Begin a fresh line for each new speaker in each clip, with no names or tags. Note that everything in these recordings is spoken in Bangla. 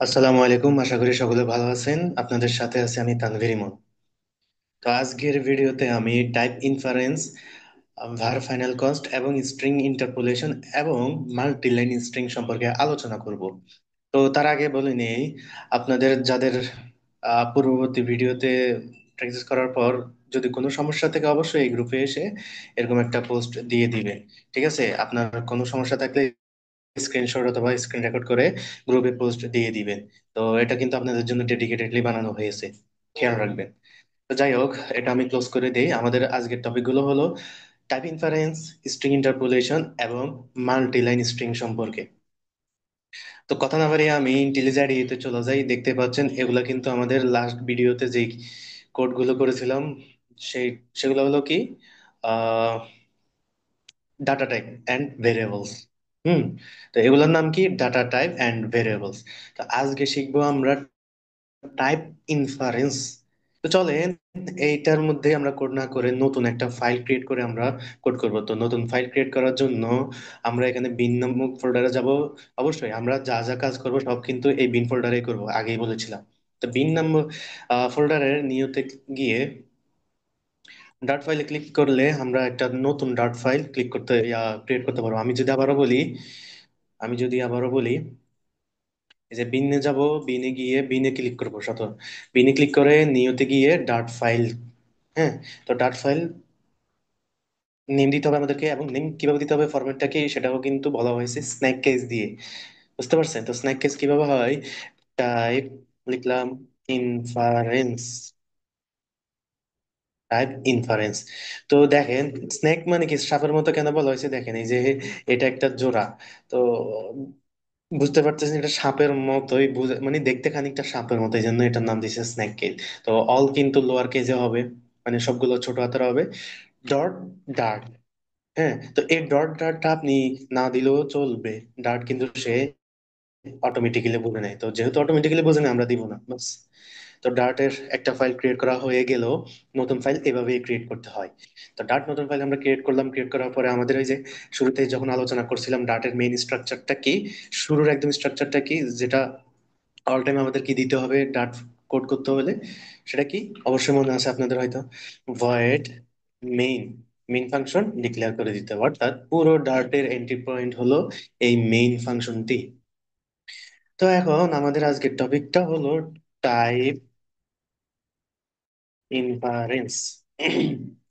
আসসালামু আলাইকুম, আশা করি সকলে ভালো আছেন। আপনাদের সাথে আছি আমি তানভীর ইমন। তো আজকের ভিডিওতে আমি টাইপ ইনফারেন্স, ভার ফাইনাল কস্ট এবং স্ট্রিং ইন্টারপোলেশন এবং মাল্টি লাইন স্ট্রিং সম্পর্কে আলোচনা করব। তো তার আগে বলে নেই, আপনাদের যাদের পূর্ববর্তী ভিডিওতে প্র্যাকটিস করার পর যদি কোনো সমস্যা থেকে অবশ্যই এই গ্রুপে এসে এরকম একটা পোস্ট দিয়ে দিবেন। ঠিক আছে? আপনার কোনো সমস্যা থাকলে স্ক্রিনশট অথবা স্ক্রিন রেকর্ড করে গ্রুপে পোস্ট দিয়ে দিবেন। তো এটা কিন্তু আপনাদের জন্য ডেডিকেটেডলি বানানো হয়েছে, খেয়াল রাখবেন। তো যাই হোক, এটা আমি ক্লোজ করে দিই। আমাদের আজকের টপিক গুলো হলো টাইপ ইনফারেন্স, স্ট্রিং ইন্টারপোলেশন এবং মাল্টি লাইন স্ট্রিং সম্পর্কে। তো কথা না বাড়িয়ে আমি ইন্টেলিজেন্ট ইতে চলে যাই। দেখতে পাচ্ছেন এগুলা কিন্তু আমাদের লাস্ট ভিডিওতে যে কোড গুলো করেছিলাম, সেই সেগুলো হলো কি, ডাটা টাইপ অ্যান্ড ভেরিয়েবলস। হুম। তো এগুলোর নাম কি? Data type and variables. তো আজকে শিখবো আমরা টাইপ ইনফারেন্স। তো চলেন এইটার মধ্যে আমরা কোড না করে নতুন একটা ফাইল ক্রিয়েট করে আমরা কোড করব। তো নতুন ফাইল ক্রিয়েট করার জন্য আমরা এখানে বিন নামক ফোল্ডারে যাব। অবশ্যই আমরা যা যা কাজ করব সব কিন্তু এই বিন ফোল্ডারেই করব, আগেই বলেছিলাম। তো বিন নাম ফোল্ডারের নিউতে গিয়ে ডাট ফাইলে ক্লিক করলে আমরা একটা নতুন ডাট ফাইল ক্রিয়েট করতে পারবো। আমি যদি আবারও বলি, এই যে বিনে যাব, বিনে গিয়ে বিনে ক্লিক করবো বিনে ক্লিক করে নিউতে গিয়ে ডাট ফাইল। হ্যাঁ। তো ডাট ফাইল নেম দিতে হবে আমাদেরকে, এবং নেম কিভাবে দিতে হবে, ফরম্যাটটা কি সেটাও কিন্তু বলা হয়েছে স্ন্যাক কেস দিয়ে। বুঝতে পারছেন? তো স্ন্যাক কেস কিভাবে হয়, টাইপ লিখলাম ইনফারেন্স, টাইপ ইনফারেন্স। তো দেখেন, স্নেক মানে কি, সাপের মতো কেন বলা হয়েছে দেখেন, এই যে এটা একটা জোড়া। তো বুঝতে পারতেছেন এটা সাপের মতোই, মানে দেখতে খানিকটা সাপের মতো, এই জন্য এটার নাম দিয়েছে স্নেক কেজ। তো অল কিন্তু লোয়ার কেজে হবে, মানে সবগুলো ছোট হাতের হবে। Dot dart. হ্যাঁ। তো এই ডট ডার্টটা আপনি না দিলেও চলবে, ডার্ট কিন্তু সে অটোমেটিক্যালি বুঝে নেয়। তো যেহেতু অটোমেটিক্যালি বুঝে নেয়, আমরা দিব না বাস। তো ডার্টের একটা ফাইল ক্রিয়েট করা হয়ে গেল। নতুন ফাইল এভাবেই ক্রিয়েট করতে হয়। তো ডার্ট নতুন ফাইল আমরা ক্রিয়েট করলাম। ক্রিয়েট করার পরে আমাদের ওই যে শুরুতে যখন আলোচনা করছিলাম ডার্টের মেইন স্ট্রাকচারটা কি, শুরুর একদম স্ট্রাকচারটা কি, যেটা অল টাইম আমাদের কি দিতে হবে ডার্ট কোড করতে হলে, সেটা কি অবশ্যই মনে আছে আপনাদের হয়তো, void main, main function declare করে দিতে হবে। অর্থাৎ পুরো ডার্টের এন্ট্রি পয়েন্ট হলো এই মেইন ফাংশনটি। তো এখন আমাদের আজকের টপিকটা হলো type inference.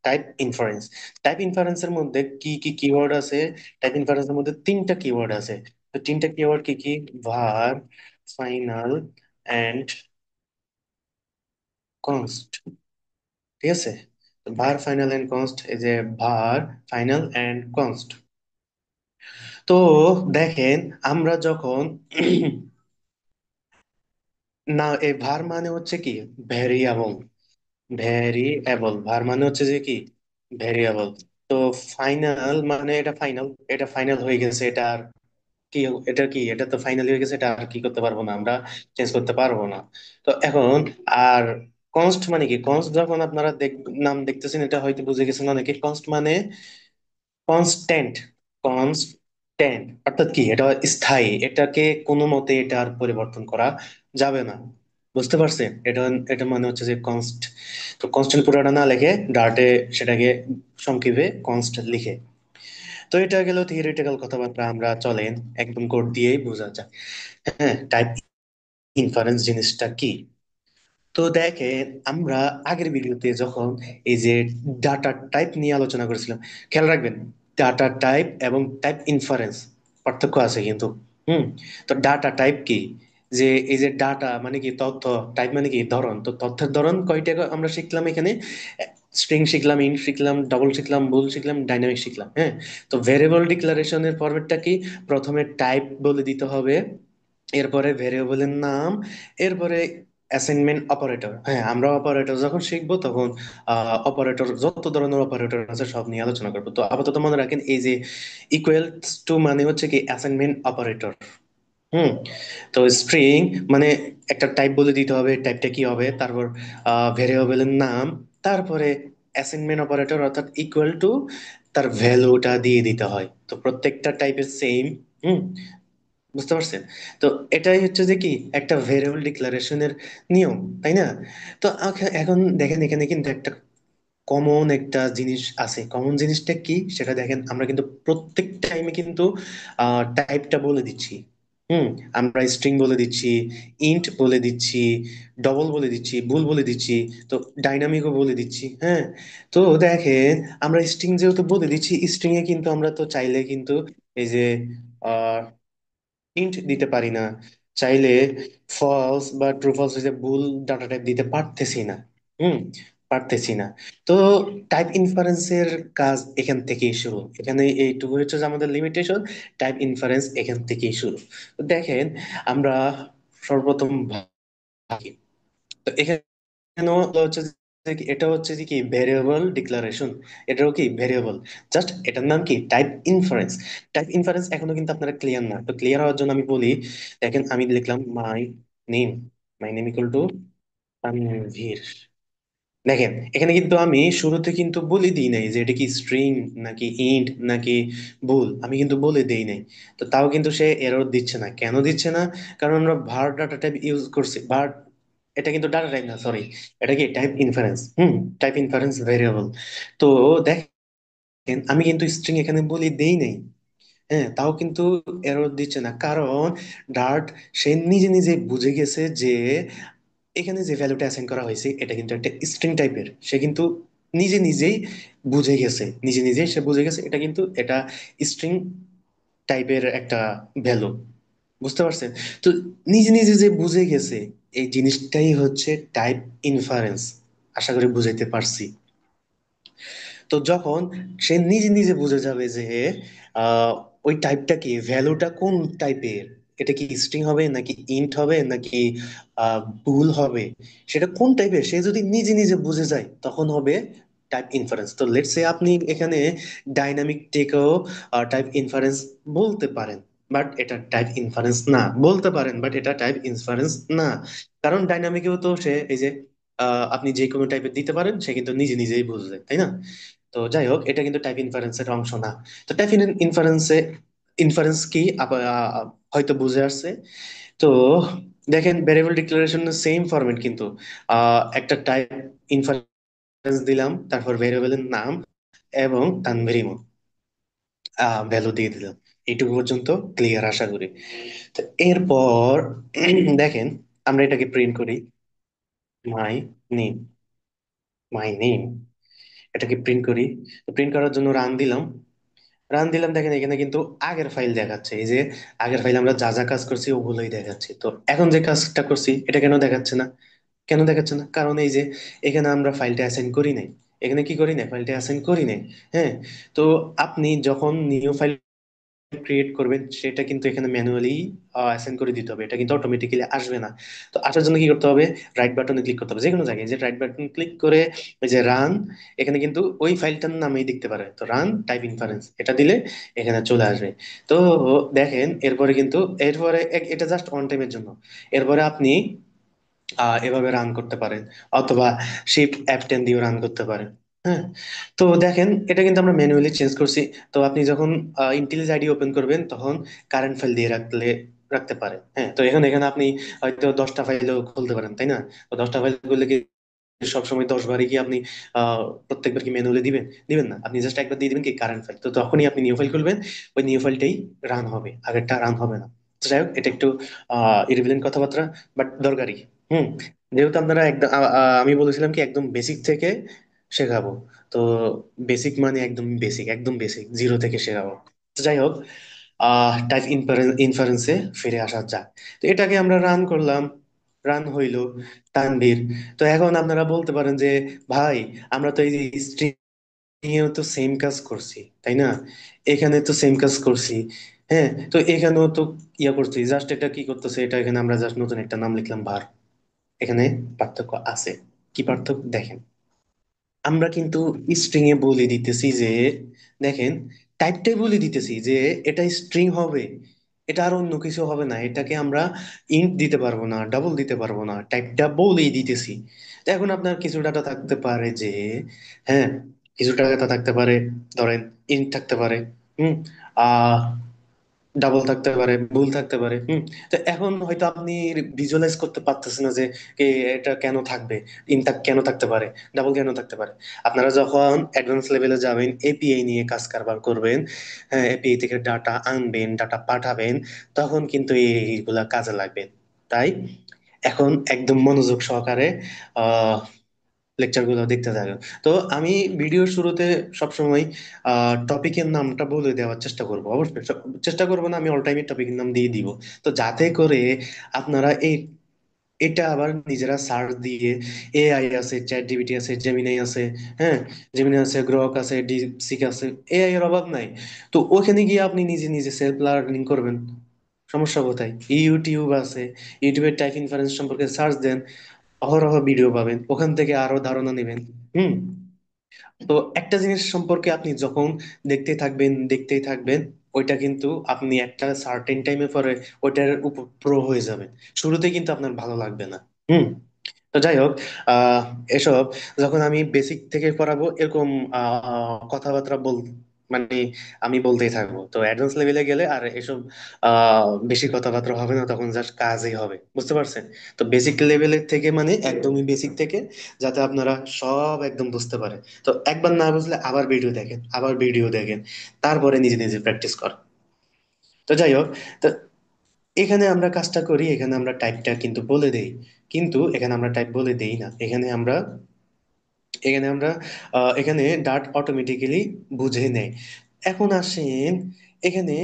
Type inference, type ইনফারেন্সের মধ্যে কি কি কিওয়ার্ড আছে? টাইপ ইনফারেন্সের মধ্যে তিনটা কিওয়ার্ড আছে। তো তিনটা কিওয়ার্ড কি কি? ভার, ফাইনাল এন্ড কনস্ট। ঠিক আছে? ভার, ফাইনাল এন্ড কনস্ট, এই যে ভার, ফাইনাল এন্ড কনস্ট। তো দেখেন, আমরা যখন না, এই ভার মানে হচ্ছে কি, ভ্যারিয়েবল। ভ্যারিয়েবল, ভার মানে হচ্ছে যে কি, ভ্যারিয়েবল। তো ফাইনাল মানে এটা ফাইনাল, এটা ফাইনাল হয়ে গেছে, এটা আর কি, এটা কি, এটা তো ফাইনাল হয়ে গেছে, এটা আর কি করতে পারবো না, আমরা চেঞ্জ করতে পারবো না। তো এখন আর কনস্ট মানে কি, কনস্ট যখন আপনারা নাম দেখতেছেন এটা হয়তো বুঝে গেছেন অনেকে। কনস্ট মানে কনস্ট্যান্ট, কনস্ট্যান্ট অর্থাৎ কি, এটা স্থায়ী, এটাকে কোনো মতে এটা আর পরিবর্তন করা যাবে না। বুঝতে পারছেন? এটা এটা মানে হচ্ছে যে কনস্ট। তো কনস্ট্যান্ট পুরোটা না লিখে ডার্টে সেটাকে সংক্ষেপে কনস্ট লিখে। তো এটা গেল থিওরিটিক্যাল কথাবার্তা, আমরা চলেন একদম কোড দিয়েই বোঝা যায়। হ্যাঁ, টাইপ ইনফারেন্স জিনিসটা কি। তো দেখেন, আমরা আগের ভিডিওতে যখন এই যে ডাটা টাইপ নিয়ে আলোচনা করেছিলাম, খেয়াল রাখবেন ডাটা টাইপ এবং টাইপ ইনফারেন্স পার্থক্য আছে কিন্তু। হুম। তো ডাটা টাইপ কি, যে এই যে ডাটা মানে কি তথ্য, টাইপ মানে কি ধরন। তো তথ্যের ধরন কয়টা আমরা শিখলাম এখানে? স্ট্রিং শিখলাম, ইন্ট শিখলাম, ডবল শিখলাম, বুল শিখলাম, ডাইনামিক শিখলাম। হ্যাঁ। তো ভেরিয়েবল ডিক্লারেশনের ফরম্যাটটা কি, প্রথমে টাইপ বলে দিতে হবে, এরপরে ভেরিয়েবলের নাম, এরপরে অ্যাসাইনমেন্ট অপারেটর। হ্যাঁ, আমরা অপারেটর যখন শিখবো তখন অপারেটর, যত ধরনের অপারেটর আছে সব নিয়ে আলোচনা করবো। তো আপাতত মনে রাখেন এই যে ইকুয়ালস টু মানে হচ্ছে কি অ্যাসাইনমেন্ট অপারেটর। হুম। তো স্ট্রিং মানে একটা টাইপ বলে দিতে হবে, টাইপটা কি হবে, তারপর ভেরিয়েবলের নাম, তারপরে অ্যাসাইনমেন্ট অপারেটর অর্থাৎ ইকুয়াল টু, তার ভ্যালুটা দিয়ে দিতে হয়। তো প্রত্যেকটা টাইপের সেম। হুম। বুঝতে পারছেন? তো এটাই হচ্ছে যে কি একটা ভেরিয়েবল ডিক্লারেশনের নিয়ম, তাই না? তো এখন দেখেন এখানে কিন্তু একটা কমন একটা জিনিস আছে। কমন জিনিসটা কি সেটা দেখেন, আমরা কিন্তু প্রত্যেক টাইমে কিন্তু টাইপটা বলে দিচ্ছি। হুম। আমরা স্ট্রিং বলে দিচ্ছি, ইন্ট বলে দিচ্ছি, ডবল বলে দিচ্ছি, বুল বলে দিচ্ছি, তো ডাইনামিকও বলে দিচ্ছি। হ্যাঁ। তো দেখেন, আমরা স্ট্রিং যেহেতু বলে দিচ্ছি, স্ট্রিং এ কিন্তু আমরা তো চাইলে কিন্তু এই যে ইন্ট দিতে পারি না, চাইলে ফলস বা ট্রু ফলস যে ভুল ডাটা টাইপ দিতে পারতেছি না। হুম। পারতেছি না। তো টাইপ ইনফারেন্সের কাজ এখান থেকেই শুরু, এখানে এইটুকু হচ্ছে যে আমাদের লিমিটেশন। টাইপ ইনফারেন্স এখান থেকেই শুরু। তো দেখেন, আমরা সর্বপ্রথম ভাগি। তো এখানেও হচ্ছে যে এটা হচ্ছে যে কি ভেরিয়েবল ডিক্লারেশন, এটাও কি ভেরিয়েবল। জাস্ট এটার নাম কি টাইপ ইনফারেন্স। টাইপ ইনফারেন্স এখনো কিন্তু আপনারা ক্লিয়ার না, তো ক্লিয়ার হওয়ার জন্য আমি বলি। দেখেন, আমি লিখলাম name my name equal two Tanvir. দেখেন, এখানে কিন্তু আমি শুরুতে কিন্তু বলে দিই নাই যে এটা কি স্ট্রিং নাকি ইন্ট নাকি বুল, আমি কিন্তু বলে দেই নাই। তো তাও কিন্তু সে এরর দিচ্ছে না। কেন দিচ্ছে না? কারণ আমরা ভার ডাটা টাইপ ইউজ করছি। ভার, এটা কিন্তু ডাটা টাইপ না, সরি, এটা কি type inference. Type inference variable. তো দেখেন, আমি কিন্তু স্ট্রিং এখানে বলে দেই নাই। হ্যাঁ, তাও কিন্তু এরর দিচ্ছে না, কারণ ডার্ট সে নিজে নিজে বুঝে গেছে যে এখানে যে ভ্যালুটা অ্যাসাইন করা হয়েছে এটা কিন্তু একটা স্ট্রিং টাইপের। সে কিন্তু নিজে নিজেই বুঝে গেছে, নিজে নিজেই সে বুঝে গেছে এটা কিন্তু এটা স্ট্রিং টাইপের একটা ভ্যালু। বুঝতে পারছেন? তো নিজে নিজে যে বুঝে গেছে, এই জিনিসটাই হচ্ছে টাইপ ইনফারেন্স। আশা করি বুঝাইতে পারছি। তো যখন সে নিজে নিজে বুঝে যাবে যে আহ, ওই টাইপটা কি, ভ্যালুটা কোন টাইপের, এটা কি স্ট্রিং হবে নাকি ইন্ট হবে নাকি বুল হবে, সেটা কোন টাইপের, সে যদি নিজে নিজে বুঝে যায় তখন হবে টাইপ ইনফারেন্স। তো লেটস সে আপনি এখানে ডাইনামিক টেকেও টাইপ ইনফারেন্স বলতে পারেন, বাট এটা টাইপ ইনফারেন্স না। বলতে পারেন, বাট এটা টাইপ ইনফারেন্স না। কারণ ডাইনামিকেও তো সে এই যে আপনি যে কোনো টাইপের দিতে পারেন, সে কিন্তু নিজে নিজেই বুঝবে, তাই না? তো যাই হোক, এটা কিন্তু টাইপ ইনফারেন্সের অংশ না। তো টাইপ ইনফারেন্সে ইনফারেন্স কি হয়তো বুঝে আসছে। তো দেখেন, ভ্যারিয়েবল ডিক্লারেশনের সেম ফরম্যাট কিন্তু একটা টাইপ ইনফারেন্স দিলাম, তারপর ভ্যারিয়েবলের নাম এবং তানভেরিমো ভ্যালু দিয়ে দিলাম। এইটুকু পর্যন্ত ক্লিয়ার আশা করি। তো এরপর দেখেন, আমরা এটাকে প্রিন্ট করি। মাই নেম, মাই নেম, এটাকে প্রিন্ট করি। প্রিন্ট করার জন্য রান দিলাম। রান দিলাম, দেখেন এখানে কিন্তু আগের ফাইল দেখাচ্ছে। এই যে আগের ফাইলে আমরা যা যা কাজ করছি ওগুলোই দেখাচ্ছে। তো এখন যে কাজটা করছি এটা কেন দেখাচ্ছে না? কেন দেখাচ্ছে না? কারণ এই যে এখানে আমরা ফাইলটা অ্যাসাইন করি নাই। এখানে কি করি নাই, ফাইলটা অ্যাসাইন করি নাই। হ্যাঁ। তো আপনি যখন নিউ ফাইল ক্রিয়েট করবেন, সেটা কিন্তু এখানে ম্যানুয়ালি অ্যাসাইন করে দিতে হবে, এটা কিন্তু অটোমেটিক্যালি আসবে না। তো আসার জন্য কি করতে হবে? রাইট বাটনে ক্লিক করতে হবে, যে কোনো জায়গায় যে রাইট বাটন ক্লিক করে ওই যে রান, এখানে কিন্তু ওই ফাইলটার নামেই দেখতে পারে, তো রান টাইপ ইনফারেন্স এটা দিলে এখানে চলে আসবে। তো দেখেন, এরপরে কিন্তু এরপরে এটা জাস্ট অন টাইমের জন্য। এরপরে আপনি এভাবে রান করতে পারেন, অথবা শিফট F10 দিয়ে রান করতে পারেন। হ্যাঁ। তো দেখেন, এটা কিন্তু আমরা ম্যানুয়ালি চেঞ্জ করছি। তো আপনি যখন ইন্টেলিজ আইডি ওপেন করবেন তখন কারেন্ট ফাইল দিয়ে রাখতে পারেন। হ্যাঁ। তো এখানে এখানে আপনি হয়তো 10টা ফাইলও খুলতে পারেন, তাই না? তো 10টা ফাইল খুললে কি সবসময় 10 বারই কি আপনি প্রত্যেকবার কি ম্যানুয়ালি দিবেন? দিবেন না। আপনি জাস্ট একবার দিয়ে দিবেন কি কারেন্ট ফাইল, তো তখনই আপনি নিউ ফাইল খুলবেন, ওই নিউ ফাইলটাই রান হবে, আগেরটা রান হবে না। তো যাই হোক, এটা একটু ইররিলেভেন্ট কথাবার্তা, বাট দরকারি। হুম। যেহেতু আপনারা একদম আমি বলেছিলাম কি একদম বেসিক থেকে শেখাবো। তো বেসিক মানে একদম বেসিক, একদম বেসিক জিরো থেকে শেখাবো। তো যাই হোক, টাইপ ইনফারেন্সে ফিরে আসা যাক। তো এটাকে আমরা রান করলাম, রান হইলো তানভীর। তো এখন আপনারা বলতে পারেন যে ভাই, আমরা তো এই যে স্ট্রিং এও তো সেম কাজ করছি, তাই না? এখানে তো সেম কাজ করছি। হ্যাঁ। তো এখানেও তো ইয়া করছি, জাস্ট এটা কি করতেছে, এটা এখানে আমরা জাস্ট নতুন একটা নাম লিখলাম ভার। এখানে পার্থক্য আছে। কি পার্থক্য দেখেন, আমরা কিন্তু স্ট্রিং এ বলে দিতেছি যে, দেখেন, টাইপটাই বলে দিতেছি যে এটা স্ট্রিং হবে, এটা আর অন্য কিছু হবে না। এটাকে আমরা ইন্ট দিতে পারবো না, ডাবল দিতে পারবো না, টাইপটা বলেই দিতেছি। তো এখন আপনার কিছু ডাটা থাকতে পারে যে, হ্যাঁ, কিছু ডাটা থাকতে পারে, ধরেন ইন্ট থাকতে পারে, হুম, ডাবল থাকতে পারে, ভুল থাকতে পারে। তো এখন হয়তো আপনি ভিজুয়ালাইজ করতে পারতেছেন না যে এটা কেন থাকবে, ইনটাক্ট কেন থাকতে পারে, ডাবল কেন থাকতে পারে। আপনারা যখন অ্যাডভান্স লেভেলে যাবেন, এপিআই নিয়ে কাজ কারবার করবেন, হ্যাঁ, এপিআই থেকে ডাটা আনবেন, ডাটা পাঠাবেন, তখন কিন্তু এইগুলা কাজে লাগবে। তাই এখন একদম মনোযোগ সহকারে লেকচার গুলো দেখতে থাকো। তো আমি ভিডিওর শুরুতে সবসময় টপিকের নামটা বলে দেওয়ার চেষ্টা করব, অবশ্যই চেষ্টা করবো না, আমি অল টাইমের টপিকের নাম দিয়ে দিব। তো যাতে করে আপনারা এটা আবার নিজেরা সার্চ দিয়ে, এআই আছে, চ্যাট জিপিটি আছে, জেমিনাই আছে, হ্যাঁ, জেমিনাই আছে, গ্রক আছে, ডিপসিক আছে, এআই এর অভাব নাই। তো ওখানে গিয়ে আপনি নিজে নিজে সেলফ লার্নিং করবেন, সমস্যা কোথায়? ইউটিউব আছে, ইউটিউবের টাইপ ইনফারেন্স সম্পর্কে সার্চ দেন, অহরহ ভিডিও পাবেন, ওখান থেকে আরো ধারণা নেবেন। হুম। তো একটা জিনিস সম্পর্কে আপনি যখন দেখতেই থাকবেন, ওইটা কিন্তু আপনি একটা সার্টেন টাইমে পরে ওইটার উপর প্রো হয়ে যাবেন। শুরুতে কিন্তু আপনার ভালো লাগবে না। হুম। তো যাই হোক, আহ এসব যখন আমি বেসিক থেকে পড়াবো, এরকম কথাবার্তা মানে আমি বলতেই থাকবো। তো অ্যাডভান্স লেভেলে গেলে আর এসব বেশি কথাবার্তা হবে না, তখন জাস্ট কাজই হবে, বুঝতে পারছেন? তো বেসিক লেভেলের থেকে মানে একদমই বেসিক থেকে, যাতে আপনারা সব একদম বুঝতে পারে। তো একবার না বুঝলে আবার ভিডিও দেখেন, আবার ভিডিও দেখেন, তারপরে নিজে নিজে প্র্যাকটিস কর। তো যাই হোক, তো এখানে আমরা কাজটা করি, এখানে আমরা টাইপটা কিন্তু বলে দেই। কিন্তু এখানে আমরা টাইপ বলে দেই না, এখানে আমরা এখানে ডাট অটোমেটিক্যালি বুঝে নেয়। এখন আসেন, এখানে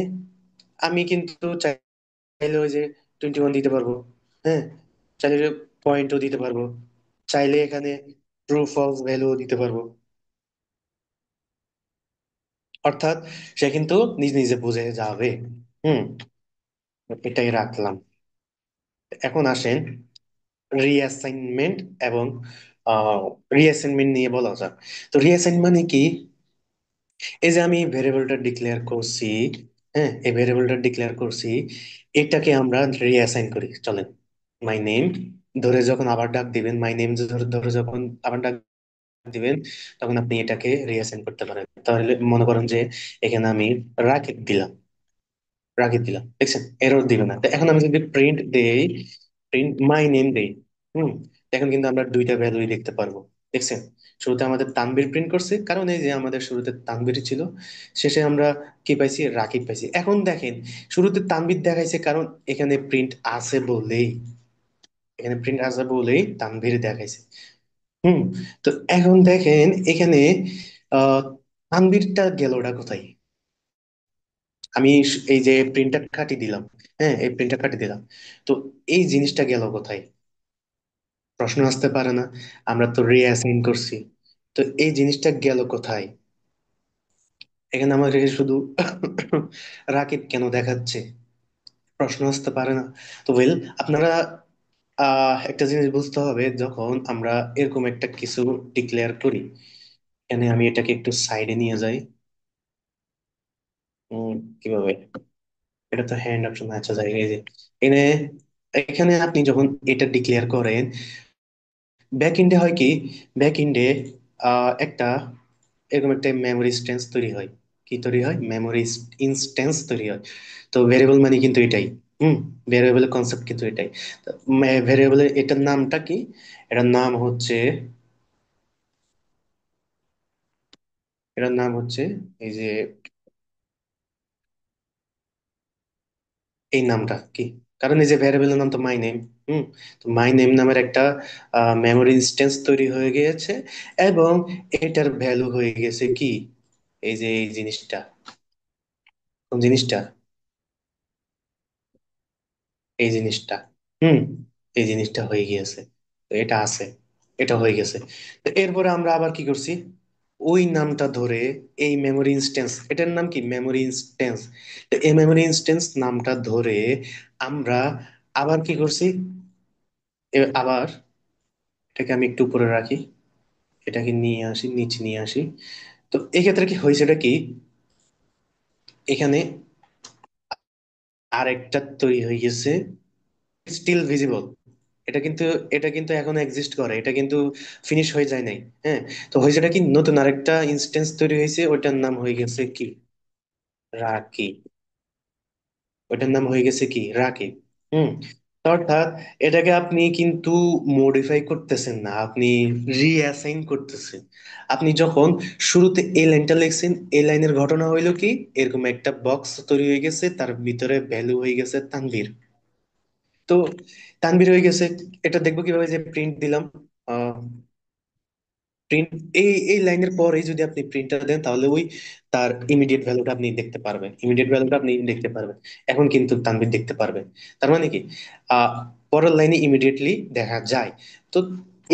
আমি কিন্তু চাইলে ওই যে 21 দিতে পারবো, হ্যাঁ, চাইলে পয়েন্টও দিতে পারবো, চাইলে এখানে ট্রু ফলস ভ্যালু দিতে পারবো। অর্থাৎ সে কিন্তু নিজ নিজে বুঝে যাবে। হুম। এটাই রাখলাম। এখন আসেন রিঅ্যাসাইনমেন্ট এবং রিঅ্যাসাইনমেন্ট নিয়ে বলা যাক। তো রিঅ্যাসাইন মানে কি? এই যে আমি ভেরিয়েবলটা ডিক্লেয়ার করছি, হ্যাঁ, এই ভেরিয়েবলটা ডিক্লেয়ার করছি, এটাকে আমরা রিঅ্যাসাইন করি, চলেন। মাই নেম ধরে যখন আবার ডাক দিবেন, মাই নেম ধরে ধরে যখন আবার ডাক দিবেন, তখন আপনি এটাকে রিঅ্যাসাইন করতে পারেন। তাহলে মনে করেন যে এখানে আমি রাকিব দিলাম, দেখছেন, এরর দিবে না। তো এখন আমি যদি প্রিন্ট দেই, প্রিন্ট মাই নেম দেই, হুম, এখন কিন্তু আমরা দুইটা ভ্যালুই দেখতে পারবো। দেখছেন, শুরুতে আমাদের তানবীর প্রিন্ট করছে, কারণ এই যে আমাদের শুরুতে তানবীর ছিল, শেষে আমরা কি পাইছি, রাকিব পাইছি। এখন দেখেন, শুরুতে তানবীর দেখাইছে কারণ এখানে প্রিন্ট আছে বলেই, তানভীর দেখাইছে। হুম। তো এখন দেখেন এখানে আহ তানভীরটা গেলটা কোথায়? আমি এই যে প্রিন্টার কাটি দিলাম, হ্যাঁ, এই প্রিন্টার কাটি দিলাম, তো এই জিনিসটা গেল কোথায়? প্রশ্ন আসতে পারে না? আমরা তো রিঅ্যাসাইন করছি, তো এই জিনিসটা গেল কোথায়? এখানে আমাদের শুধু রাকিব কেন দেখাচ্ছে? প্রশ্ন আসতে পারে না? তো ওয়েল, আপনারা একটা জিনিস বুঝতে হবে, যখন আমরা এরকম একটা কিছু ডিক্লেয়ার করি, এখানে আমি এটাকে একটু সাইডে নিয়ে যাই। কিভাবে? এটা তো হ্যান্ড অপশন, আচ্ছা জায়গায় এই যে এনে, এখানে আপনি যখন এটা ডিক্লেয়ার করেন, ব্যাক এন্ডে হয় কি, ব্যাক এন্ডে একটা এরকম একটা মেমোরি ইনস্ট্যান্স তৈরি হয়। কি তৈরি হয়? মেমোরি ইনস্ট্যান্স তৈরি হয়। তো ভেরিয়েবল মানে কিন্তু এটাই। হুম। ভেরিয়েবলের কনসেপ্ট কিন্তু এটাই। ভেরিয়েবলের এটার নামটা কি? এটার নাম হচ্ছে, এটার নাম হচ্ছে এই যে, এই নামটা কি? কারণ এই যে ভ্যারিয়েবলের নাম তো মাই নেম। হুম। তো মাই নেম নামের একটা মেমোরি ইনস্ট্যান্স তৈরি হয়ে গিয়েছে, এবং এটার ভ্যালু হয়ে গেছে কি, এই যে এই জিনিসটা, কোন জিনিসটা? এই জিনিসটা। হুম। এই জিনিসটা হয়ে গিয়েছে। তো এটা আছে, এটা হয়ে গেছে। তো এরপরে আমরা আবার কি করছি, ওই নামটা ধরে, এই মেমোরি ইনস্ট্যান্স, এটার নাম কি, মেমোরি ইনস্ট্যান্স। তো এই মেমোরি ইনস্ট্যান্স নামটা ধরে আমরা আবার কি করছি, আবার এটাকে আমি একটু উপরে রাখি, এটাকে নিয়ে আসি, নিচে নিয়ে আসি। তো এক্ষেত্রে কি হয়েছেটা কি, এখানে আরেকটা তৈরি হয়ে গেছে, স্টিল ভিজিবল। এটা কিন্তু, এটা কিন্তু এখন এক্সিস্ট করে, এটা কিন্তু ফিনিশ হয়ে যায় নাই। হ্যাঁ। তো হয়েছেটা কি, নতুন আরেকটা ইনস্টেন্স তৈরি হয়েছে, ওইটার নাম হয়ে গেছে কি, রাকি। ওটার নাম হয়ে গেছে কি রাকিব। হুম। তো অর্থাৎ এটাকে আপনি কিন্তু মডিফাই করতেছেন না, আপনি রিঅ্যাসাইন করতেছেন। আপনি যখন শুরুতে এই লাইনটা লিখছেন, এই লাইনের ঘটনা হইলো কি, এরকম একটা বক্স তৈরি হয়ে গেছে, তার ভিতরে ভ্যালু হয়ে গেছে তানভীর। তো তানভীর হয়ে গেছে, এটা দেখবো কিভাবে, যে প্রিন্ট দিলাম, প্রিন্ট, এই এই লাইনের পরে যদি আপনি প্রিন্টার দেন, তাহলে ওই তার ইমিডিয়েট ভ্যালুটা আপনি দেখতে পারবেন, ইমিডিয়েট ভ্যালুটা আপনি দেখতে পারবেন। এখন কিন্তু তানভীর দেখতে পারবেন। তার মানে কি, আহ পরের লাইনে ইমিডিয়েটলি দেখা যায়। তো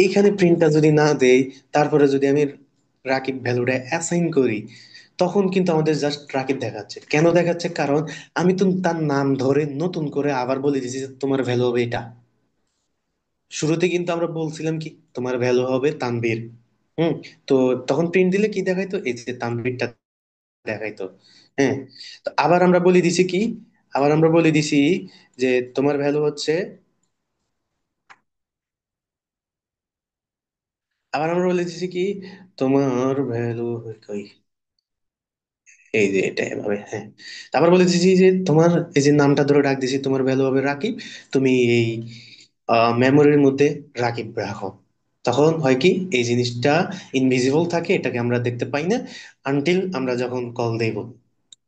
এইখানে প্রিন্টটা যদি না দেই, তারপরে যদি আমি রাকিব ভ্যালুটা অ্যাসাইন করি, তখন কিন্তু আমাদের জাস্ট রাকিব দেখাচ্ছে। কেন দেখাচ্ছে? কারণ আমি তো তার নাম ধরে নতুন করে আবার বলে দিয়েছি যে তোমার ভ্যালু হবে এটা। শুরুতে কিন্তু আমরা বলছিলাম কি, তোমার ভ্যালু হবে তানভীর। হুম। তো তখন প্রিন্ট দিলে কি দেখাইতো, এই যে তানভীরটা দেখাইতো। হ্যাঁ। তো আবার আমরা বলে দিছি কি, আবার আমরা বলে দিছি যে তোমার ভ্যালু হচ্ছে, আবার আমরা বলে দিছি কি, তোমার ভ্যালু কই, এই যে এটা এভাবে, হ্যাঁ। তারপর বলে দিছি যে তোমার, এই যে নামটা ধরে ডাক দিছি, তোমার ভ্যালু হবে রাকিব, তুমি এই মেমোরির মধ্যে রাকিব রাখো। তখন হয় কি, এই জিনিসটা ইনভিজিবল থাকে, এটাকে আমরা দেখতে পাই না আনটিল আমরা যখন কল দেব।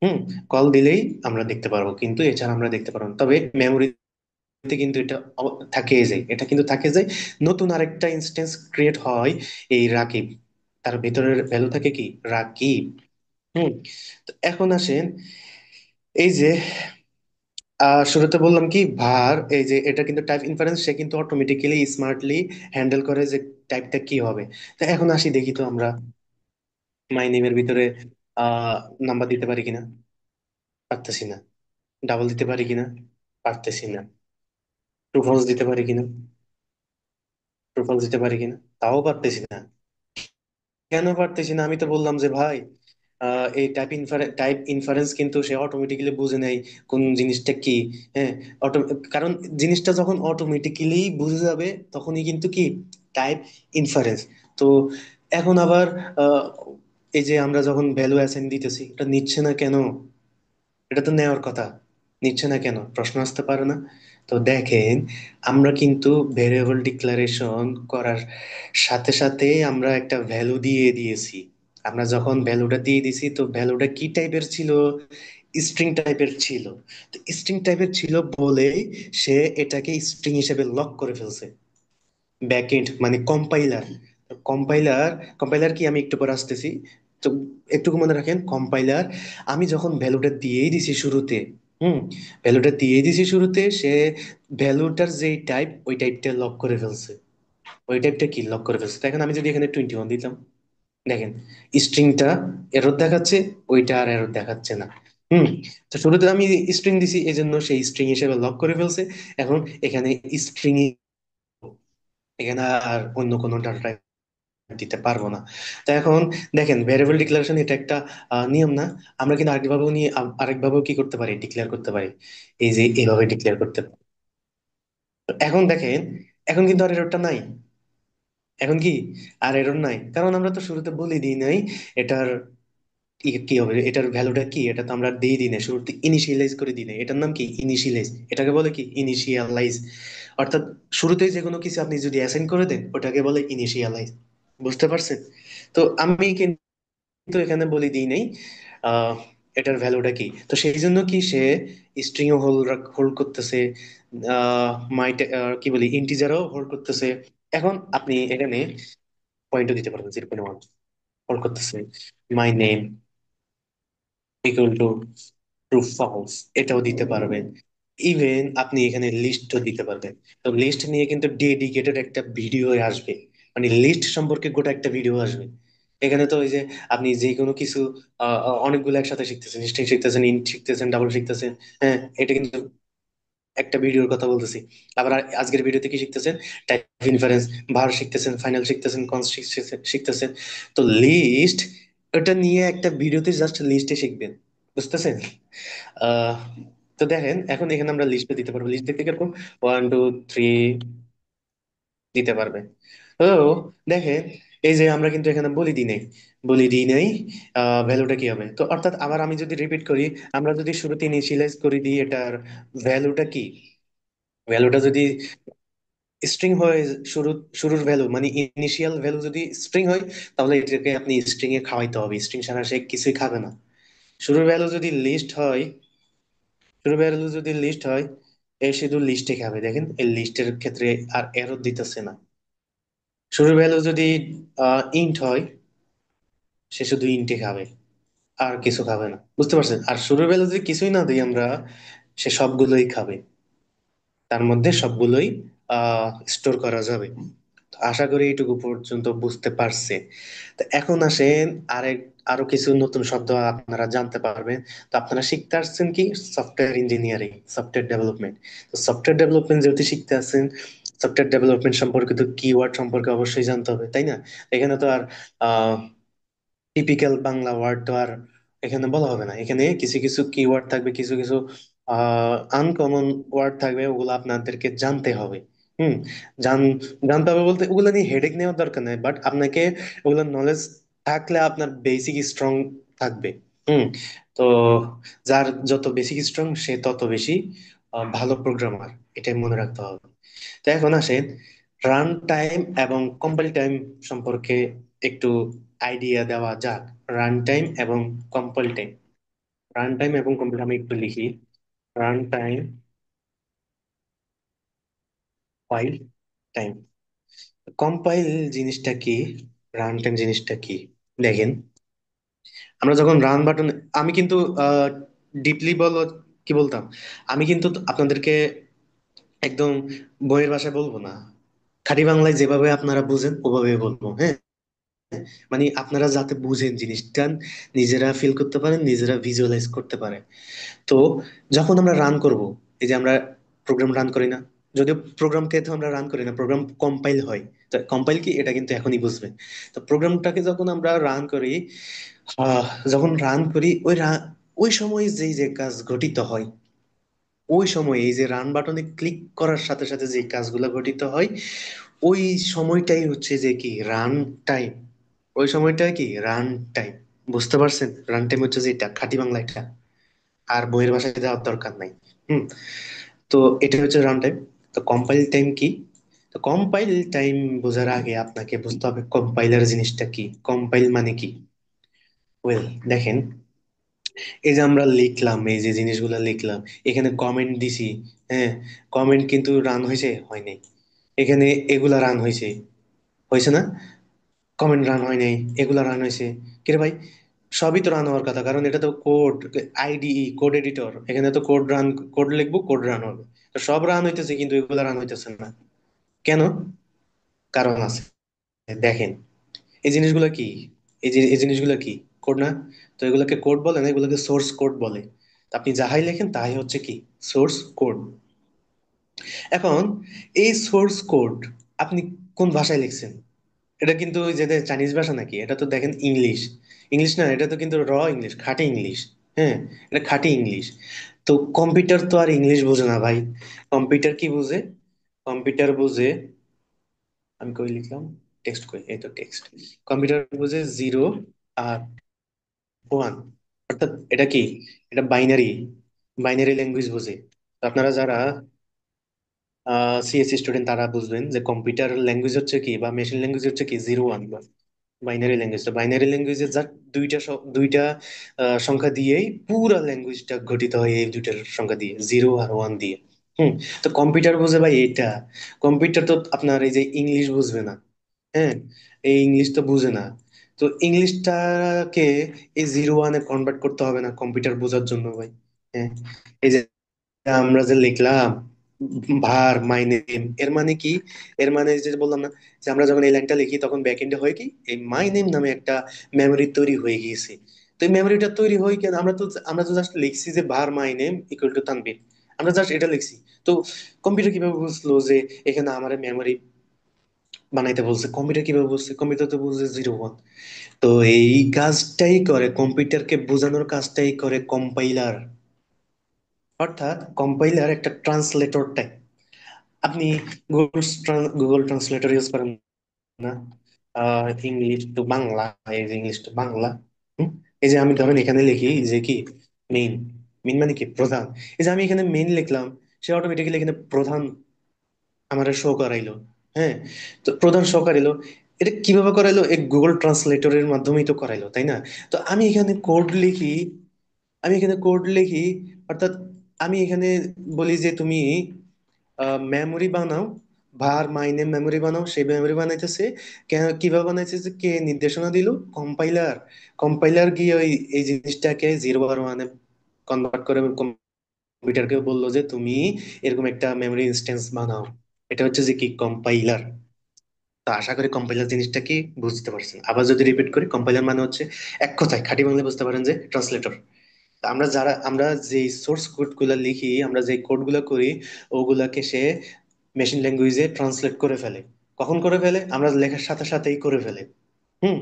হুম। কল দিলেই আমরা দেখতে পারবো, কিন্তু এছাড়া আমরা দেখতে পারবো না। তবে মেমোরিতে কিন্তু এটা থাকে যায়, এটা কিন্তু থাকে যায়। নতুন আরেকটা ইনস্টেন্স ক্রিয়েট হয় এই রাকিব, তার ভিতরের ভ্যালু থাকে কি রাকিব। হুম। তো এখন আসেন, এই যে শুরুতে বললাম কি ভার, এই যে এটা কিন্তু টাইপ ইনফারেন্স, সে কিন্তু অটোমেটিক্যালি স্মার্টলি হ্যান্ডেল করে যে টাইপটা কি হবে। তো এখন আসি, দেখি তো আমরা মাই নেমের ভিতরে আহ নাম্বার দিতে পারি কিনা। পারতেছি না। ডাবল দিতে পারি কিনা। পারতেছি না। ট্রু ফলস দিতে পারি কিনা। ট্রু ফলস দিতে পারি কিনা, তাও পারতেছি না। কেন পারতেছি না? আমি তো বললাম যে ভাই, এই টাইপ ইনফারেন্স কিন্তু সে অটোমেটিক্যালি বুঝে নেয় কোন জিনিসটা কি। হ্যাঁ। অটো কারণ জিনিসটা যখন অটোমেটিক্যালি বুঝে যাবে, তখনই কিন্তু কি টাইপ ইনফারেন্স। তো এখন আবার আহ, এই যে আমরা যখন ভ্যালু অ্যাসাইন দিতেছি, এটা নিচ্ছে না কেন? এটা তো নেওয়ার কথা, নিচ্ছে না কেন? প্রশ্ন আসতে পারে না? তো দেখেন, আমরা কিন্তু ভেরিয়েবল ডিক্লারেশন করার সাথে সাথে আমরা একটা ভ্যালু দিয়ে দিয়েছি। আমরা যখন ভ্যালুটা দিয়ে দিছি, তো ভ্যালুটা কি টাইপের ছিল? স্ট্রিং টাইপের ছিল। তো স্ট্রিং টাইপের ছিল বলেই সে এটাকে স্ট্রিং হিসেবে লক করে ফেলছে। ব্যাকএন্ড মানে কম্পাইলার, কম্পাইলার কম্পাইলার কি, আমি একটু পরে আসতেছি। তো একটুকু মনে রাখেন, কম্পাইলার, আমি যখন ভ্যালুটা দিয়েই দিছি শুরুতে, হুম, ভ্যালুটা দিয়েই দিছি শুরুতে, সে ভ্যালুটার যেই টাইপ, ওই টাইপটা লক করে ফেলছে। ওই টাইপটা কি লক করে ফেলছে। তো এখন আমি যদি এখানে 21 দিতাম, দেখেন স্ট্রিংটা এরর দেখাচ্ছে, ওইটা আর এরর দেখাচ্ছে না। হুম। তো শুরুতে আমি স্ট্রিং দিছি, এই জন্য সেই স্ট্রিং হিসেবে লক করে ফেলছে। এখন এখানে স্ট্রিং, এখানে আর অন্য কোনো ডাটা দিতে পারবো না। তো এখন দেখেন, ভ্যারিয়েবল ডিক্লারেশন এটা একটা নিয়ম না? আমরা কিন্তু আরেকভাবেও নিয়ে আরেকভাবেও কি করতে পারি, ডিক্লেয়ার করতে পারি। এই যে এইভাবে ডিক্লেয়ার করতে পারি। তো এখন দেখেন, এখন কিন্তু আর এররটা নাই। এখন কি আর এরর নাই, কারণ আমরা তো শুরুতে বলে দিই নাই এটার কি হবে, এটার ভ্যালুটা কি, এটা তো আমরা দিয়ে দিই না শুরুতে, ইনিশিয়ালাইজ করে দিই না। এটার নাম কি ইনিশিয়ালাইজ, এটাকে বলে কি ইনিশিয়ালাইজ। অর্থাৎ শুরুতেই যে কোনো কিছু আপনি যদি অ্যাসাইন করে দেন, ওটাকে বলে ইনিশিয়ালাইজ। বুঝতে পারছেন? তো আমি কিন্তু এখানে বলে দিই নাই আহ এটার ভ্যালুটা কি। তো সেই জন্য কি সে স্ট্রিং ও হোল্ড হোল্ড করতেছে, মাই কি বলি ইন্টিজারও হোল্ড করতেছে। এখন আপনি এখানে পয়েন্টও দিতে পারবেন, 0.1 হোল্ড করতেছে। My name equal to true false, এটাও দিতে পারবেন। ইভেন আপনি এখানে লিস্টও দিতে পারবেন। তো লিস্ট নিয়ে কিন্তু ডেডিকেটেড একটা ভিডিও আসবে, মানে লিস্ট সম্পর্কে গোটা একটা ভিডিও আসবে। এখানে তো ওই যে আপনি যে কোনো কিছু অনেকগুলো একসাথে শিখতেছেন, স্ট্রিং শিখতেছেন, ইন্ট শিখতেছেন, ডাবল শিখতেছেন। হ্যাঁ, এটা কিন্তু একটা ভিডিওর কথা বলতেছি। আবার আজকের ভিডিওতে কি শিখতেছেন? টাইপ ইনফারেন্স, ভার শিখতেছেন, ফাইনাল শিখতেছেন, কনস শিখতেছেন। তো লিস্ট, ওটা নিয়ে একটা ভিডিওতে জাস্ট লিস্টে শিখবেন। বুঝতেছেন? আহ তো দেখেন, এখন এখানে আমরা লিস্টে দিতে পারবো। লিস্ট দেখতে কিরকম, 1 2 3 দিতে পারবে। তো দেখেন, এই যে আমরা কিন্তু এখানে বলি দিই নাই ভ্যালুটা কি হবে। তো অর্থাৎ আবার আমি যদি রিপিট করি, আমরা যদি শুরুতে ইনিশিয়ালাইজ করে দিই এটার ভ্যালুটা কি, ভ্যালুটা যদি স্ট্রিং হয়, শুরু শুরুর ভ্যালু মানে ইনিশিয়াল ভ্যালু যদি স্ট্রিং হয়, তাহলে এটাকে আপনি স্ট্রিং এ খাওয়াইতে হবে, স্ট্রিং ছাড়া সে কিছুই খাবে না। শুরুর ভ্যালু যদি লিস্ট হয়, শুরুর ভ্যালু যদি লিস্ট হয়, এ শুধু লিস্টে খাবে। দেখেন এই লিস্টের ক্ষেত্রে আর এরর দিতেছে না। শুরুর ভ্যালু যদি ইন্ট হয়, সে শুধু ইন্টে খাবে, আর কিছু খাবে না, বুঝতে পারছেন? আর শুরুর ভ্যালু যদি কিছুই না দিই আমরা, সে সবগুলোই খাবে, তার মধ্যে সবগুলোই স্টোর করা যাবে। তো আশা করি এইটুকু পর্যন্ত বুঝতে পারছে। তো এখন আসেন আরেক, আরো কিছু নতুন শব্দ আপনারা জানতে পারবেন। তো আপনারা শিখতে আসছেন কি, সফটওয়্যার ইঞ্জিনিয়ারিং, সফটওয়্যার ডেভেলপমেন্ট। তো সফটওয়্যার ডেভেলপমেন্ট যেহেতু শিখতে আছেন, সফটওয়্যার ডেভেলপমেন্ট সম্পর্কিত কিওয়ার্ড সম্পর্কে অবশ্যই জানতে হবে, তাই না? এখানে তো আর টিপিক্যাল বাংলা ওয়ার্ড তো আর এখানে বলা হবে না। এখানে কিছু কিছু কিওয়ার্ড থাকবে, কিছু কিছু আনকমন ওয়ার্ড থাকবে, ওগুলো আপনাদেরকে জানতে হবে। হুম। জান জানতে হবে বলতে ওগুলো নিয়ে হেডেক নেওয়ার দরকার নেই, বাট আপনাকে ওগুলো নলেজ থাকলে আপনার বেসিক স্ট্রং থাকবে। হুম। তো যার যত বেসিক স্ট্রং সে তত বেশি ভালো প্রোগ্রামার, এটাই মনে রাখতে হবে। তো এখন আসেন রান টাইম এবং কম্পাইল টাইম সম্পর্কে একটু আইডিয়া দেওয়া যাক। রান টাইম এবং কম্পাইল টাইম, রান টাইম এবং কম্পাইল, আমি একটু লিখি। Run time, compile time. Compile জিনিসটা কি, রান টাইম জিনিসটা কি? দেখেন, আমরা যখন রান বাটন, আমি কিন্তু ডিপলি বলো কি বলতাম, আমি কিন্তু আপনাদেরকে একদম বইয়ের ভাষায় বলবো না, খাঁটি বাংলায় যেভাবে আপনারা বুঝেন ওভাবে বলবো, হ্যাঁ? মানে আপনারা যাতে বুঝেন জিনিসটা, নিজেরা ফিল করতে পারেন, নিজেরা ভিজুয়ালাইজ করতে পারেন। তো যখন আমরা রান করব, এই যে আমরা প্রোগ্রাম রান করি না, যদিও প্রোগ্রামকে তো আমরা রান করি না, প্রোগ্রাম কম্পাইল হয়। তো কম্পাইল কি এটা কিন্তু এখনই বুঝবেন। তো প্রোগ্রামটাকে যখন আমরা রান করি, যখন রান করি ওই সময় যেই যে কাজ ঘটিত হয়, ওই সময় এই যে রান বাটনে ক্লিক করার সাথে সাথে যে কাজগুলো ঘটিত হয়, ওই সময়টাই হচ্ছে যে কি রান টাইম। ওই সময়টা কি রান টাইম। বুঝতে পারছেন? রান টাইম হচ্ছে যে এটা খাঁটি বাংলা এটা, আর বইয়ের ভাষায় যাওয়ার দরকার নাই। হুম। তো এটা হচ্ছে রান টাইম। তো কম্পাইল টাইম কি? তো কম্পাইল টাইম বোঝার আগে আপনাকে বুঝতে হবে কম্পাইলার জিনিসটা কি, কম্পাইল মানে কি। ওয়েল, দেখেন, এই যে আমরা লিখলাম, এই যে জিনিসগুলো লিখলাম, এখানে কমেন্ট দিছি, হ্যাঁ, কমেন্ট কিন্তু রান হয়েছে, হয় নাই। এখানে এগুলা রান হয়েছে, হয়েছে না? কমেন্ট রান হয় নাই, এগুলা রান হয়েছে। কিরে ভাই, সবই তো রান হওয়ার কথা, কারণ এটা তো কোড, আইডিই, কোড এডিটর, এখানে তো কোড রান, কোড লিখবো, কোড রান হবে। তো সব রান হইতেছে কিন্তু এগুলা রান হইতেছে না, কেন? কারণ আছে। দেখেন, এই জিনিসগুলো কি, এই জিনিসগুলো কি, কোড না? তো এগুলোকে কোড বলে না, এগুলোকে সোর্স কোড বলে। তো আপনি যাহাই লেখেন তাই হচ্ছে কি সোর্স কোড। এখন এই সোর্স কোড আপনি কোন ভাষায় লিখছেন? এটা কিন্তু ওই যে চাইনিজ ভাষা নাকি? এটা তো দেখেন ইংলিশ। ইংলিশ না, এটা তো কিন্তু ইংলিশ, খাঁটি ইংলিশ। হ্যাঁ, এটা খাঁটি ইংলিশ। তো কম্পিউটার তো আর ইংলিশ বোঝে না ভাই। কম্পিউটার কি বুঝে? কম্পিউটার বুঝে, আমি কই লিখলাম, টেক্সট কই, এই তো টেক্সট। কম্পিউটার বুঝে জিরো আর ওয়ান, অর্থাৎ এটা কি, এটা বাইনারি, বাইনারি ল্যাঙ্গুয়েজ বুঝে। তো আপনারা যারা সিএসসি স্টুডেন্ট তারা বুঝবেন যে কম্পিউটার ল্যাঙ্গুয়েজ হচ্ছে কি, বা মেশিন ল্যাঙ্গুয়েজ হচ্ছে কি, জিরো ওয়ান। বাইনারি ল্যাঙ্গুয়েজ, তো বাইনারি ল্যাঙ্গুয়েজে যার দুইটা সংখ্যা দিয়েই পুরা ল্যাঙ্গুয়েজটা গঠিত হয়, এই দুইটার সংখ্যা দিয়ে, জিরো আর ওয়ান দিয়ে। হুম। তো কম্পিউটার বুঝে ভাই এটা, কম্পিউটার তো আপনার এই যে ইংলিশ বুঝবে না, হ্যাঁ, এই ইংলিশ তো বুঝে না। তো ইংলিশটাকে এই জিরো ওয়ানে কনভার্ট করতে হবে না কম্পিউটার বোঝার জন্য ভাই। হ্যাঁ, এই যে আমরা যে লিখলাম ভার মাই নেম, এর মানে কি? এর মানে যে বললাম না, যে আমরা যখন এই লাইনটা লিখি তখন ব্যাক এন্ডে হয় কি, এই মাই নেম নামে একটা মেমরি তৈরি হয়ে গিয়েছে। তো এই মেমরিটা তৈরি হয় কেন? আমরা তো জাস্ট লিখছি যে ভার মাই নেম ইকুয়াল টু তানভীর, আমরা জাস্ট এটা লিখছি। তো কম্পিউটার কিভাবে বুঝলো যে এখানে আমার মেমরি বানাইতে বলছে? কম্পিউটার কিভাবে বুঝছে? কম্পিউটার তো বুঝছে জিরো ওয়ান। তো এই কাজটাই করে কম্পিউটারকে বোঝানোর কাজটাই করে কম্পাইলার। অর্থাৎ কম্পাইলার একটা ট্রান্সলেটর টাইপ। আপনি গুগল গুগল ট্রান্সলেটর ইউজ করেন না? ইংলিশ টু বাংলা, এই যে ইংলিশ টু বাংলা। হুম, এই যে আমি ধরেন এখানে লিখি যে কি মেইন, মেইন মানে কি প্রধান। এই যে আমি এখানে মেইন লিখলাম, সে অটোমেটিক্যালি এখানে প্রধান আমার শো করাইলো। হ্যাঁ, তো প্রধান শো করাইলো। এটা কিভাবে করাইলো? এই গুগল ট্রান্সলেটরের মাধ্যমেই তো করাইলো, তাই না? তো আমি এখানে কোড লিখি, আমি এখানে কোড লিখি, অর্থাৎ আমি এখানে বলি যে তুমি মেমোরি বানাও, ভার মাইনে মেমোরি বানাও, সেই মেমোরি বানাইতেছে। কিভাবে বানাইছে? যে কে নির্দেশনা দিল? কম্পাইলার। কম্পাইলার গিয়ে ওই এই জিনিসটাকে 0 আর 1-এ কনভার্ট করে কম্পিউটারকে বললো যে তুমি এরকম একটা মেমোরি ইনস্ট্যান্স বানাও। এটা হচ্ছে যে কি কম্পাইলার। তো আশা করি কম্পাইলার জিনিসটা কি বুঝতে পারছেন। আবার যদি রিপিট করি, কম্পাইলার মানে হচ্ছে এক কথায় খাঁটি বাংলায় বুঝতে পারেন যে ট্রান্সলেটর। আমরা যে সোর্স কোড গুলা লিখি, আমরা যে কোড গুলা করি, ওগুলাকে সে মেশিন ল্যাঙ্গুয়েজে ট্রান্সলেট করে ফেলে। কখন করে ফেলে? আমরা লেখার সাথে সাথেই করে ফেলে। হুম,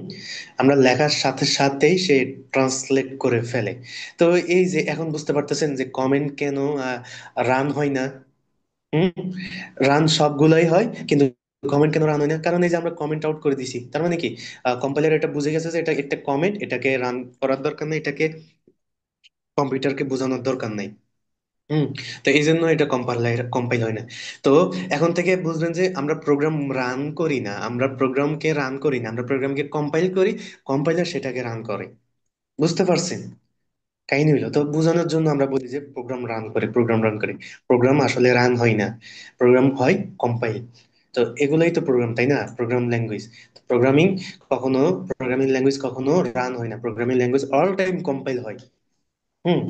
আমরা লেখার সাথে সাথেই সে ট্রান্সলেট করে ফেলে। তো এই যে এখন বুঝতে পারতেছেন যে কমেন্ট কেন রান হয় না। হুম, রান সবগুলাই হয়, কিন্তু কমেন্ট কেন রান হয় না? কারণ এই যে আমরা কমেন্ট আউট করে দিছি, তার মানে কি কম্পাইলার এটা বুঝে গেছে যে এটা একটা কমেন্ট, এটাকে রান করার দরকার নেই, এটাকে কম্পিউটারকে বোঝানোর দরকার নাই। হুম, তো এই জন্য এটা কম্পাইল হয় না। তো এখন থেকে বুঝবেন যে আমরা প্রোগ্রাম রান করি না, আমরা প্রোগ্রামকে রান করি না, আমরা প্রোগ্রামকে কম্পাইল করি, কম্পাইলার সেটাকে রান করে। বুঝতে পারছেন কাহিনী? হইলো তো বোঝানোর জন্য আমরা বলি যে প্রোগ্রাম রান করে, প্রোগ্রাম রান করে। প্রোগ্রাম আসলে রান হয় না, প্রোগ্রাম হয় কম্পাইল। তো এগুলোই তো প্রোগ্রাম, তাই না? Programme language. প্রোগ্রামিং কখনো, প্রোগ্রামিং ল্যাঙ্গুয়েজ কখনো রান হয় না, programming language all time compile হয়। হুম,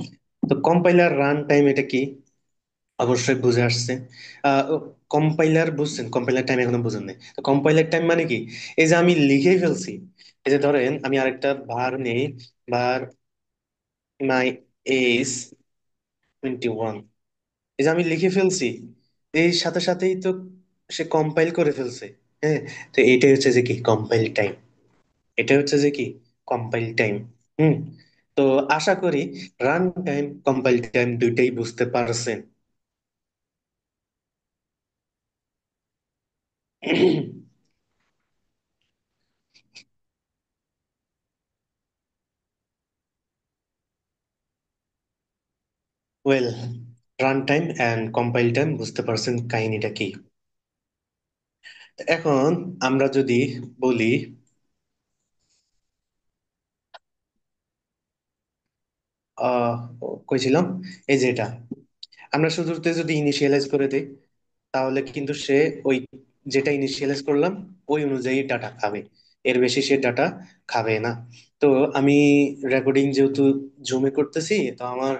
তো কম্পাইলার রান টাইম এটা কি? অবশ্যই বুঝে আসছে। কম্পাইলার বুঝছেন, কম্পাইলার টাইম এখনো বুঝেন নাই। তো কম্পাইলার টাইম মানে কি? এই যে আমি লিখেই ফেলছি। এই যে ধরেন আমি আরেকটা ভার নেই, ভার মাই এজ 21। এই যে আমি লিখে ফেলছি, এই সাথে সাথেই তো সে কম্পাইল করে ফেলছে। হ্যাঁ, তো এইটাই হচ্ছে যে কি কম্পাইল টাইম। এটা হচ্ছে যে কি কম্পাইল টাইম। হুম, তো আশা করি রান টাইম, কম্পাইল টাইম দুইটাই বুঝতে পারছেন। Well, run time and compile time বুঝতে পারছেন কাহিনীটা কি। এখন আমরা যদি বলি, আহ কইছিলাম এই যে এটা আমরা শুরুতে যদি ইনিশিয়ালাইজ করে দেই, তাহলে কিন্তু সে ওই যেটা ইনিশিয়ালাইজ করলাম ওই অনুযায়ী ডাটা খাবে, এর বেশি সে ডাটা খাবে না। তো আমি রেকর্ডিং যেহেতু জুমে করতেছি, তো আমার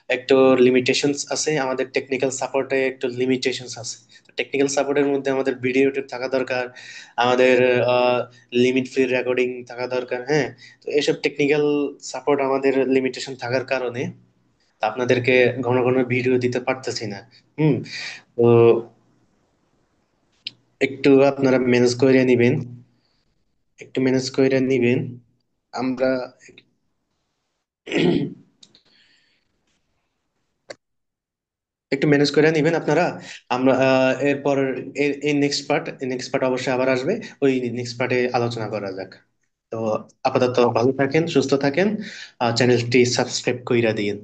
একটু লিমিটেশনস আছে, আমাদের টেকনিক্যাল সাপোর্টে একটু লিমিটেশনস আছে। টেকনিক্যাল সাপোর্টের মধ্যে আমাদের ভিডিও থাকা দরকার, আমাদের লিমিট ফ্রি রেকর্ডিং থাকা দরকার। হ্যাঁ, তো এসব টেকনিক্যাল সাপোর্ট আমাদের লিমিটেশন থাকার কারণে আপনাদেরকে ঘন ঘন ভিডিও দিতে পারতেছি না। হুম, তো একটু আপনারা ম্যানেজ করে নিবেন, একটু ম্যানেজ করে নিবেন। আমরা একটু ম্যানেজ করে নিবেন আপনারা। আমরা এরপর এই নেক্সট পার্ট অবশ্যই আবার আসবে, ওই নেক্সট পার্টে আলোচনা করা যাক। তো আপাতত ভালো থাকেন, সুস্থ থাকেন, চ্যানেলটি সাবস্ক্রাইব কইরা দিন।